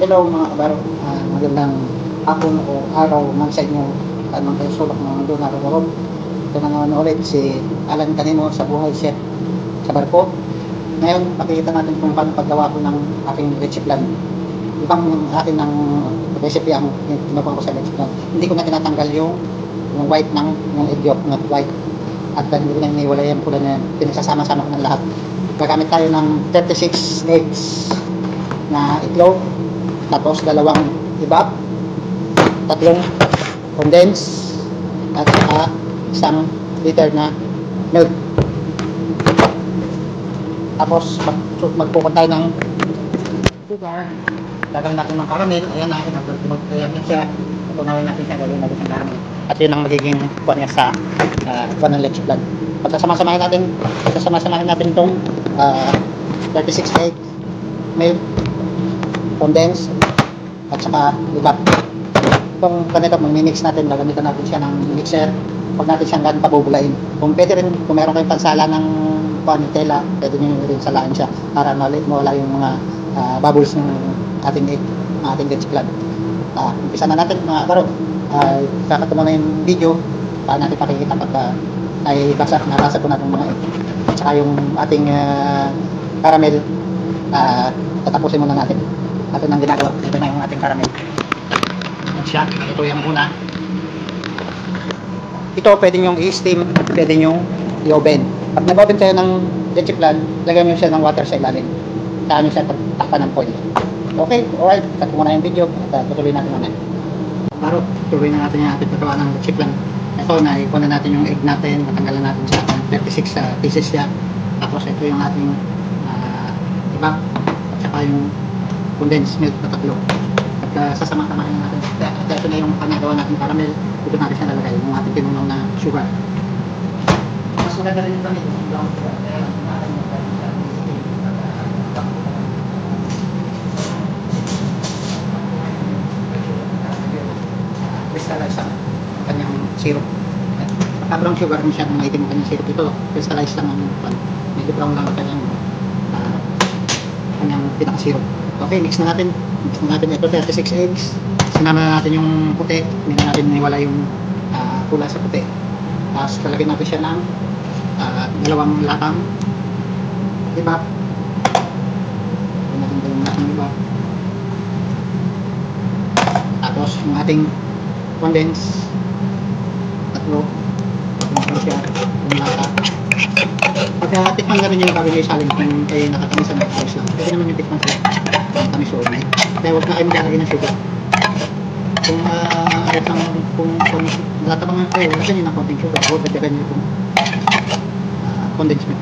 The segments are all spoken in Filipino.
Hello mga kabaro, magandang hapon o araw man sa inyo. Anong kayo sulok ng mundo naroon. Ito na naman ulit si Alan Canino sa Buhay Chef sa Barko. Ngayon, pakikita natin kung paano paggawa ko ng aking recipe plan. Ibang akin ng recipe ang tinukuha ko sa recipe plan. Hindi ko na tinatanggal yung white ng yung egg yolk, not white. At hindi ko na iniwala yung pula na yan. Pinagsasama-sama ko ng lahat. Gagamit tayo ng 36 eggs na itlog. Tapos dalawang ibap, tatlong condense, at saka isang liter na milk. Tapos magpukot tayo ng sugar. Gagawin natin ng caramel. Ayan na, magpapagayan siya. Tunawin natin siya, gagawin natin ng caramel. At yun ang magiging kuha niya sa kuha ng leche plan. Pagkasama-samahin natin itong 36 egg, milk, condense, at saka ibap. Kung ganito, mag-mix natin, gagamitan natin siya ng mixer. Huwag natin siyang ganun pabubulain. Kung pwede rin, kung meron kayong pansala ng panitela, pwede nyo rin salaan siya para mawala yung mga bubbles ng ating egg, ng ating leche plan. Umpisa na natin mga karo. Kakatumo na yung video para natin pakikita pagka ay nabasa po natin mga egg. At saka yung ating caramel, tatapusin muna natin. Ito nang ginagawa. Ito na yung ating caramel. At siya, ito yung una. Ito pwede nyo i-steam, pwede nyo i-oven. Pag nag-oven kayo ng leche plan, lagyan nyo siya ng water sa ilalim. Saan nyo siya takpan ng foil. Okay, alright. Cut ko muna yung video at tutuloy natin muna. Paro, tuloy na natin yung ating paggawa ng leche plan. Ito, naikuha na natin yung egg natin. Matanggalan natin sa 36 pieces siya. Tapos ito yung ating ibang at saka yung condensed milk na tatlo. At sasama-samahin natin. At ito na yung panagawa natin caramel. Dito natin siya lalagay yung ating pinunaw na sugar. Mas maganda rin yung gamit yung brown sugar. Kaya natin yung crystallize ang kanyang syrup. Pagka brown sugar, masyadong maitim ang kanyang syrup. Ito, crystallize lang ang medyo brown lang ang kanyang pinaka-syrup. Okay, mix na natin. Ito 36 eggs. Sinama na natin yung puti. Hindi na natin niwala yung pula sa puti. Tapos talagyan natin siya ng dalawang latang ibap. Dalawang latang ibap. Tapos yung ating condense. Tatlo. Tapos siya yung lata. Pagka tikman na rin yung gagawin yung salin kung kayo nakatamisan ng ayos lang. Pwede naman yung tikman sa tamis o may. Kaya huwag na kayo maglalagay ng sugar. Kung ayos lang, kung natabangan kayo, wala nyo ng konting sugar. Huwag dagdagan nyo itong condensed milk.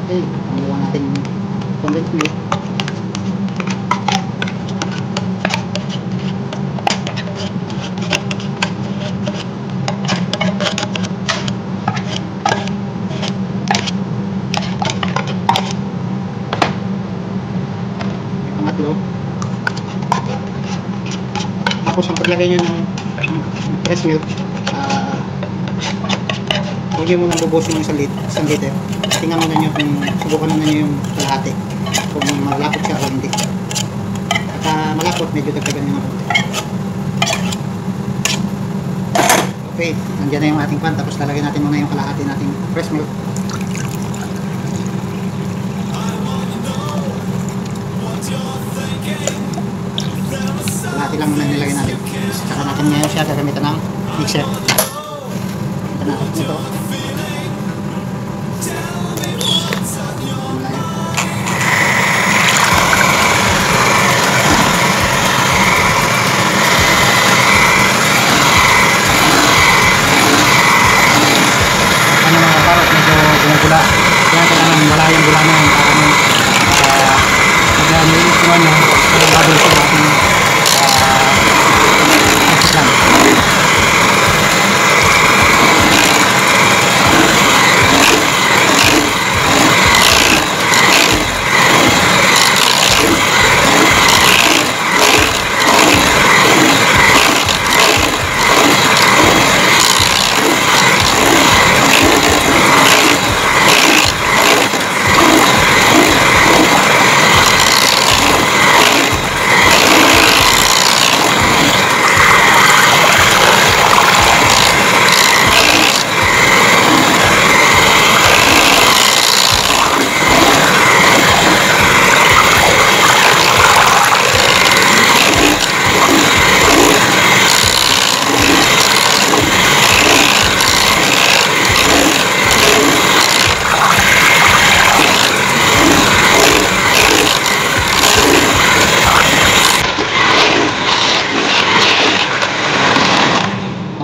Okay, magawa natin condensed milk. Tapos ang paglagay nyo ng fresh milk, huwag nyo munang bubusin ng isang liter. Tingnan muna nyo kung subukan muna nyo yung kalahati kung malapot siya o hindi. At malapot, medyo dagdagan nyo na konti. Okay, nandiyan na yung ating pan. Tapos lalagay natin muna yung kalahati nating fresh milk. Kalahati lang muna nilagay natin. Saka natin ngayon siya gagamitan ng mixer. Ito na ito. Ano mga parot, medyo gumagula. Kaya kailangan wala yung gula na yun para may iwan nyo para babal sa ating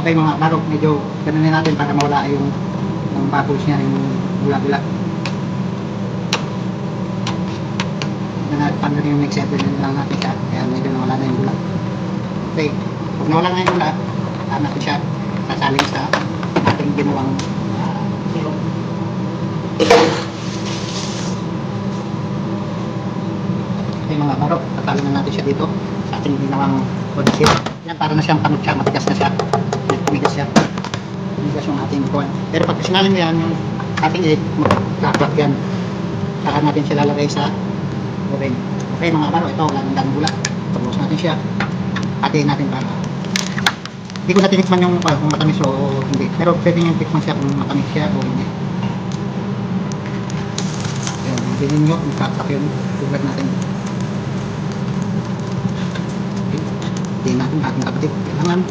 Okay mga barok, medyo ganunin natin para mawala yung bubbles niya, yung bula-bula. Paano yung mixer, din lang natin siya, kaya medyo nawala na yung bula. Okay, pag nawala na yung bula, natin siya sasaling sa ating ginawang silog. Okay mga barok, tatalo na natin siya dito sa ating ginawang konsil. Yan, para na siyang panutsa, matigas na siya. Tumigas siya. Tumigas yung ating kuwan. Pero pag sinalin mo yan, yung ating egg, magkaklak yan. Saka natin siya lalagay sa oven. Okay mga barok, ito, lang bula. Pag-uus natin siya. Hatiin natin para. Hindi ko natin tikman yung kung matamis o hindi. Pero pwede nyo tikman siya kung matamis siya o hindi. Ayan, hindi nyo kung kakak yun. Sugar natin. Hatiin natin ating kapatid. Kailangan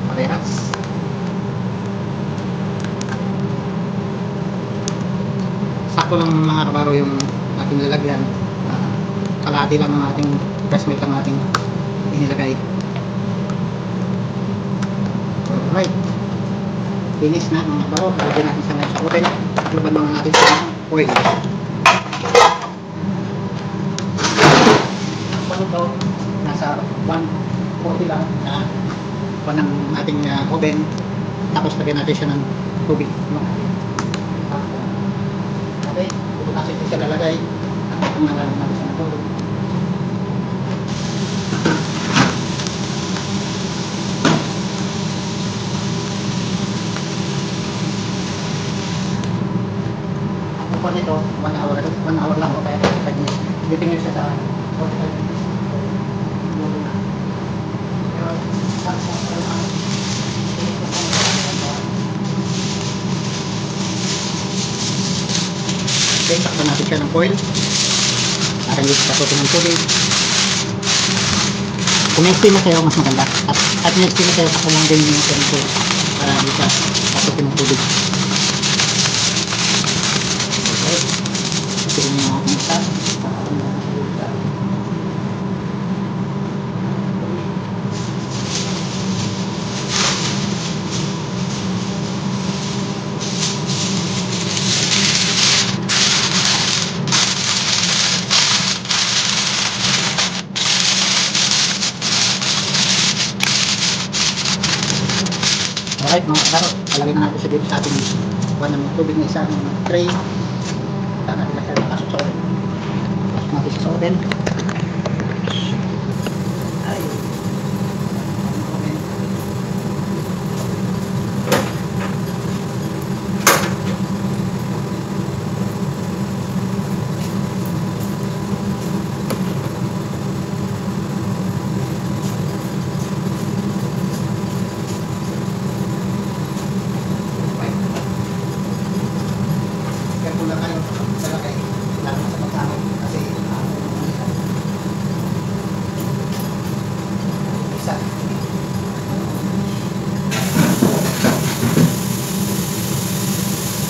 parehas. Sakto lang mga kabaro yung ating lalagyan. Kalahati lang ng ating breast milk ang ating inilagay. Alright, finish na mga kabaro. Lagyan natin sa oven. Laban lang natin sa oil. Ano daw? Nasa 140 lang na ng ating oven. Tapos lagyan natin siya ng tubig. Okay, ito kasi siya lalagay. Ang nalalang natin siya ng tubig. Ako po nito, 1 hour lang o kaya 45 minutes. Depende siya sa 45 minutes. Okay, takpan natin siya ng foil para hindi kasutin ng tubig. Kung may steamer kayo, mas maganda. At may steamer kayo, takpan lang din yung foil para hindi siya kasutin ng tubig. Okay, kasutin yung mga kumisa. Alright mga karot, palagay na natin siya dito sa ating buwan ng tubig na isang tray. Saan natin na siya nakasok sa oven. Pasok natin siya sa oven. Ay.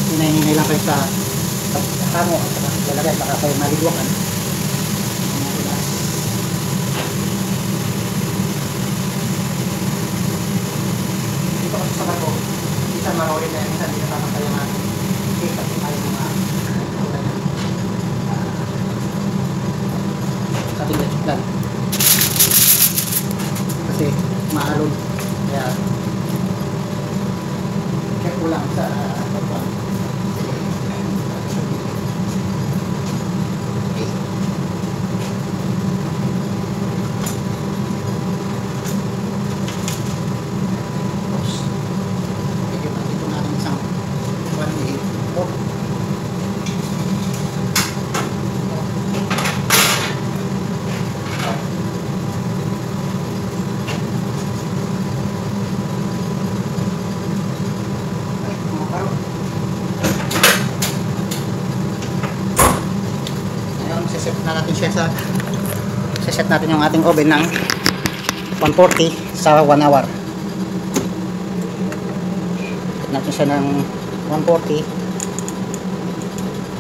Hinahinay lang kayo sa kamo at saka lalagay baka kayo malidwakan. Dito kasi sa bako, minsan marolin na yan, minsan hindi naman kayo na kita kung tayo mga sa ating lechiklan kasi maalon, kaya careful lang sa pagpapang. Set na natin siya set natin yung ating oven ng 140 sa 1 hour. Set natin siya ng 140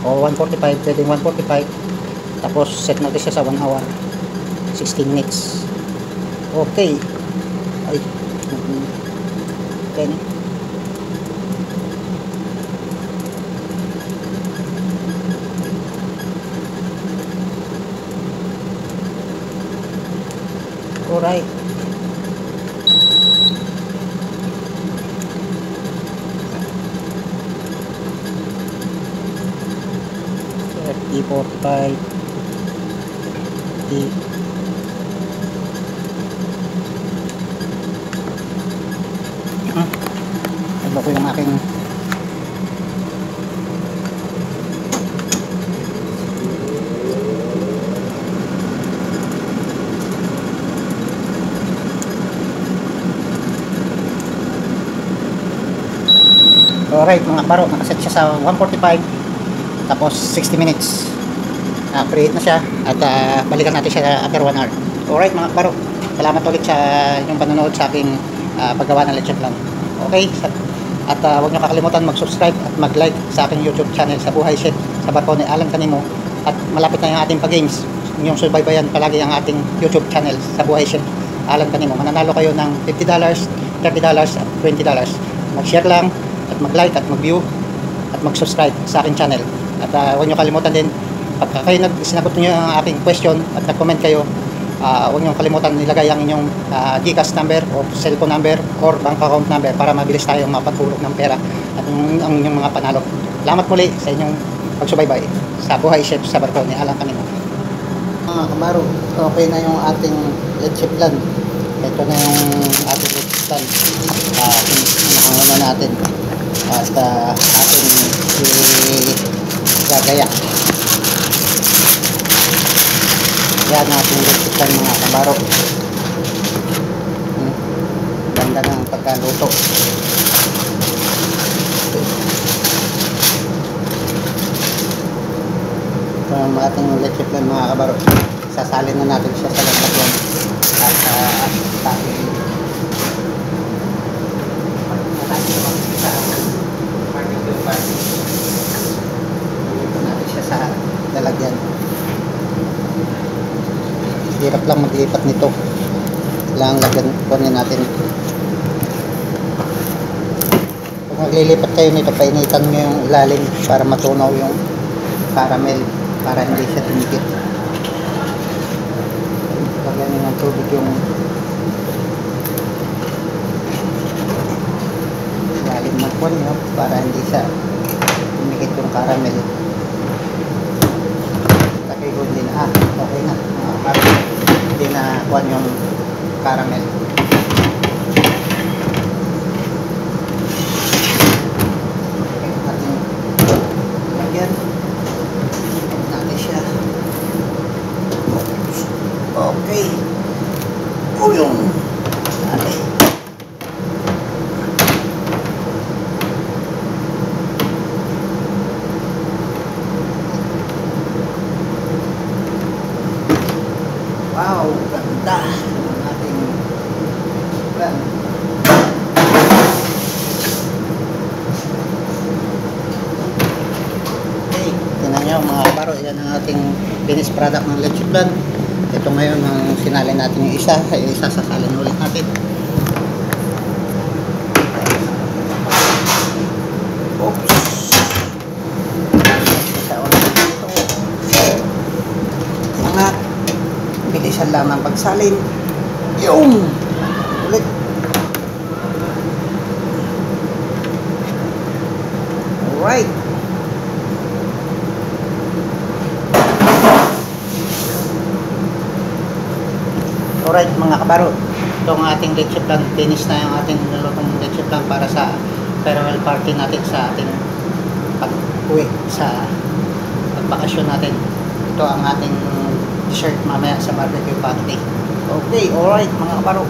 o 145, pwedeng 145. Tapos set natin siya sa 1 hour 16 minutes. Okay. Ay, natin. Alright. E45 E ano ko yung aking alright mga kabaro, nakaset siya sa 145 tapos 60 minutes preheat na siya at balikan natin siya after 1 hour. Alright mga kabaro, salamat ulit sa inyong panonood sa aking paggawa ng lechon plan. Okay, at huwag nyo kakalimutan mag-subscribe at mag-like sa aking YouTube channel sa Buhay Chef sa Barko ni Alan Canimo. At malapit na yung ating pag-games, inyong subaybayan palagi ang ating YouTube channel sa Buhay Chef Alan Canimo. Mananalo kayo ng $50, $30 at $20. Mag-share lang at mag-like at mag-view at mag-subscribe sa aking channel. At huwag nyo kalimutan din, pagka kayo sinagot nyo ang aking question at nag-comment kayo, huwag nyo kalimutan nilagay ang inyong GCash number o cellphone number or bank account number para mabilis tayong mapagpulot ng pera at ang inyong mga panalo. Salamat muli sa inyong pagsubaybay sa Buhay Chef sa Barko ni Alan Canimo. Mga kabaro, okay na yung ating leche plan. Ito na yung ating leche plan. Nakanguna natin at ating gagaya. Yan ating leche plan mga kabaro. Ganda ng pagkaluto. Ito ang ating leche plan mga kabaro. Sasalin na natin siya sa lalagyan at tayo ito natin siya sa lalagyan. Hirap lang maglipat nito. Kailangan lagyan po natin. Kung maglilipat kayo nito, painitan nyo yung ilalim para matunaw yung caramel para hindi siya tumikit. Lagyan nyo ng tubig yung ilalim ng puwan nyo para hindi siya tumikit yung caramel. Lagay ko din. Okay na. Hindi na kuhan yung caramel. Lagyan natin siya. Okay. Yung wow, ganda ng ating plan. Okay, tingnan nyo mga kabaro, yan ang ating finished product ng leche plan. Ito ngayon ang sinalin natin yung isa sasalin ulit natin. Oops. Isa ulit dito. Angat. Bilisan lamang pagsalin. Yung ulit. Alright. Alright mga kabaro, itong ating leche plan, finish na yung ating nilutong leche plan para sa farewell party natin sa ating pag-uwi sa pagbakasyon natin. Ito ang ating dessert mamaya sa barbecue party. Okay, alright mga kabaro.